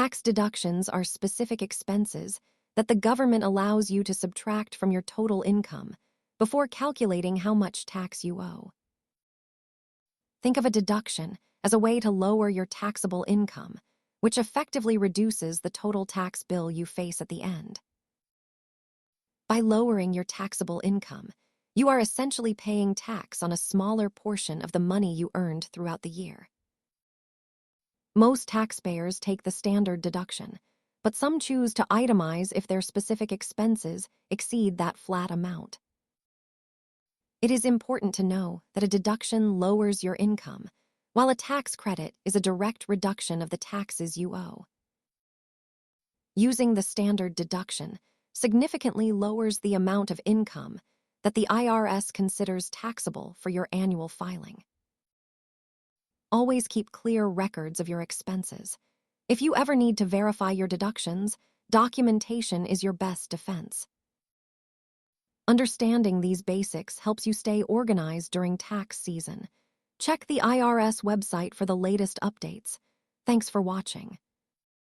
Tax deductions are specific expenses that the government allows you to subtract from your total income before calculating how much tax you owe. Think of a deduction as a way to lower your taxable income, which effectively reduces the total tax bill you face at the end. By lowering your taxable income, you are essentially paying tax on a smaller portion of the money you earned throughout the year. Most taxpayers take the standard deduction, but some choose to itemize if their specific expenses exceed that flat amount. It is important to know that a deduction lowers your income, while a tax credit is a direct reduction of the taxes you owe. Using the standard deduction significantly lowers the amount of income that the IRS considers taxable for your annual filing. Always keep clear records of your expenses. If you ever need to verify your deductions, documentation is your best defense. Understanding these basics helps you stay organized during tax season. Check the IRS website for the latest updates. Thanks for watching.